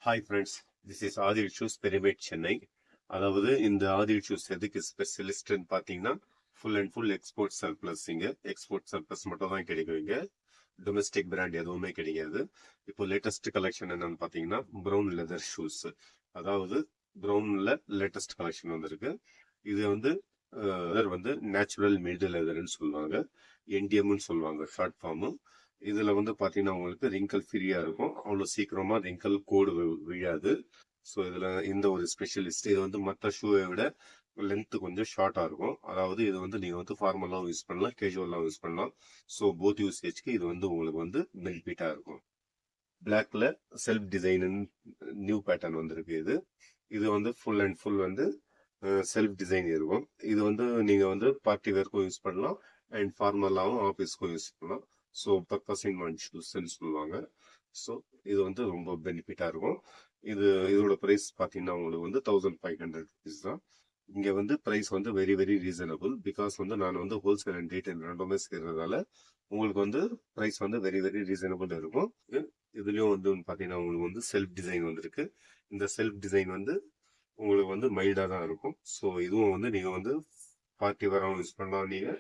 Hi friends, this is Adil shoes Periamet Chennai. அதாவது இந்த Adil shoes எதுக்கு ஸ்பெஷலிஸ்ட்னு பார்த்தீங்கன்னா, full and full export surplus. இங்கே எக்ஸ்போர்ட் சர்ப்ளஸ் மட்டும் தான் கிடைக்கும். இங்கே டொமஸ்டிக் பிராண்ட் எதுவுமே கிடைக்காது. இப்போ லேட்டஸ்ட் கலெக்ஷன் என்னன்னு பார்த்தீங்கன்னா, ப்ரௌன் லெதர் ஷூஸ். அதாவது ப்ரௌன்ல லேட்டஸ்ட் கலெக்ஷன் வந்திருக்கு. இது வந்து நேச்சுரல் மேடு லெதர்னு சொல்லுவாங்க, என்டிஎம்னு சொல்லுவாங்க ஷார்ட் ஃபார்மு. இதுல வந்து பாத்தீங்கன்னா உங்களுக்கு ரிங்கல் ஃப்ரீயா இருக்கும், அவ்வளவு சீக்கிரமா ரிங்கல் கோடு விழாது. ஸோ இதுல இந்த ஒரு ஸ்பெஷலிஸ்ட். இது வந்து மற்ற ஷூவை விட லென்த் கொஞ்சம் ஷார்ட்டா இருக்கும். அதாவது இது வந்து நீங்க வந்து ஃபார்மலாவும் யூஸ் பண்ணலாம், கேஜுவலாவும் யூஸ் பண்ணலாம். ஸோ போத் யூசேஜ்க்கு இது வந்து உங்களுக்கு வந்து பெனிஃபிட்டா இருக்கும். பிளாக்ல செல்ஃப் டிசைன் நியூ பேட்டர்ன் வந்திருக்கு. இது வந்து ஃபுல் அண்ட் ஃபுல் வந்து செல்ஃப் டிசைன் இருக்கும். இது வந்து நீங்க வந்து பார்ட்டி வேர்க்கும் யூஸ் பண்ணலாம் அண்ட் ஃபார்மலாவும் ஆஃபீஸ்க்கும் யூஸ் பண்ணலாம். ஸோ பர்பஸ் இன் ஒன் ஷூஸ்ன்னு சொல்லுவாங்க. ஸோ இது வந்து ரொம்ப பெனிஃபிட்டா இருக்கும். இதோட ப்ரைஸ் பார்த்தீங்கன்னா உங்களுக்கு வந்து 1500 rupees தான். இங்க வந்து ப்ரைஸ் வந்து வெரி வெரி ரீசனபிள். பிகாஸ் வந்து நான் வந்து ஹோல்சேல் அண்ட் ரீட்டைல் ரெண்டுமே செய்யறதால உங்களுக்கு வந்து ப்ரைஸ் வந்து வெரி வெரி ரீசனபிள் இருக்கும். இதுலயும் வந்து பாத்தீங்கன்னா உங்களுக்கு வந்து செல்ஃப் டிசைன் வந்திருக்கு. இந்த செல்ஃப் டிசைன் வந்து உங்களுக்கு வந்து மைல்டா தான் இருக்கும். ஸோ இதுவும் வந்து நீங்க வந்து பார்ட்டி வேராகவும் யூஸ் பண்ணலாம் நீங்க,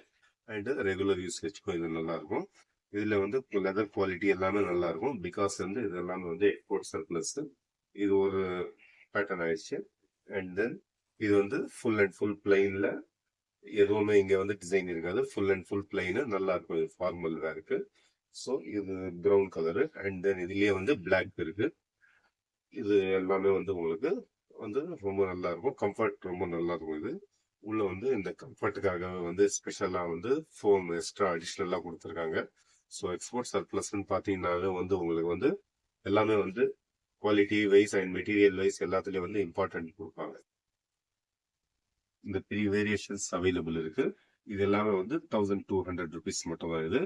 அண்ட் ரெகுலர் யூசேஜ்க்கும் இது நல்லா இருக்கும். இதுல வந்து லெதர் குவாலிட்டி எல்லாமே நல்லா இருக்கும். பிகாஸ் வந்து இது எல்லாமே வந்து எக்ஸ்போர்ட் சர்ப்ளஸ். இது ஒரு பேட்டர்ன் ஆயிடுச்சு. அண்ட் தென் இது வந்து ஃபுல் அண்ட் ஃபுல் பிளைன்ல எதுவுமே இங்க வந்து டிசைன் இருக்காது. ஃபுல் அண்ட் ஃபுல் பிளைனு நல்லா இருக்கும். இது ஃபார்மல் வேருக்கு. ஸோ இது ப்ரௌன் கலரு அண்ட் தென் இதுலயே வந்து பிளாக் இருக்கு. இது எல்லாமே வந்து உங்களுக்கு வந்து ரொம்ப நல்லா இருக்கும். கம்ஃபர்ட் ரொம்ப நல்லா இருக்கும். இது உள்ள வந்து இந்த கம்ஃபர்ட்டுக்காக வந்து ஸ்பெஷலா வந்து ஃபோம் எக்ஸ்ட்ரா அடிஷ்னலா கொடுத்துருக்காங்க. ஸோ எக்ஸ்போர்ட் சர்ப்ளஸ்ன்னு பார்த்தீங்கன்னாலே வந்து உங்களுக்கு வந்து எல்லாமே வந்து quality wise and material wise எல்லாத்துலயும் வந்து இம்பார்ட்டன்ட் கொடுப்பாங்க. இந்த 3 வேரியேஷன்ஸ் அவைலபிள் இருக்கு. இது எல்லாமே வந்து 1200 rupees மட்டும் தான். இது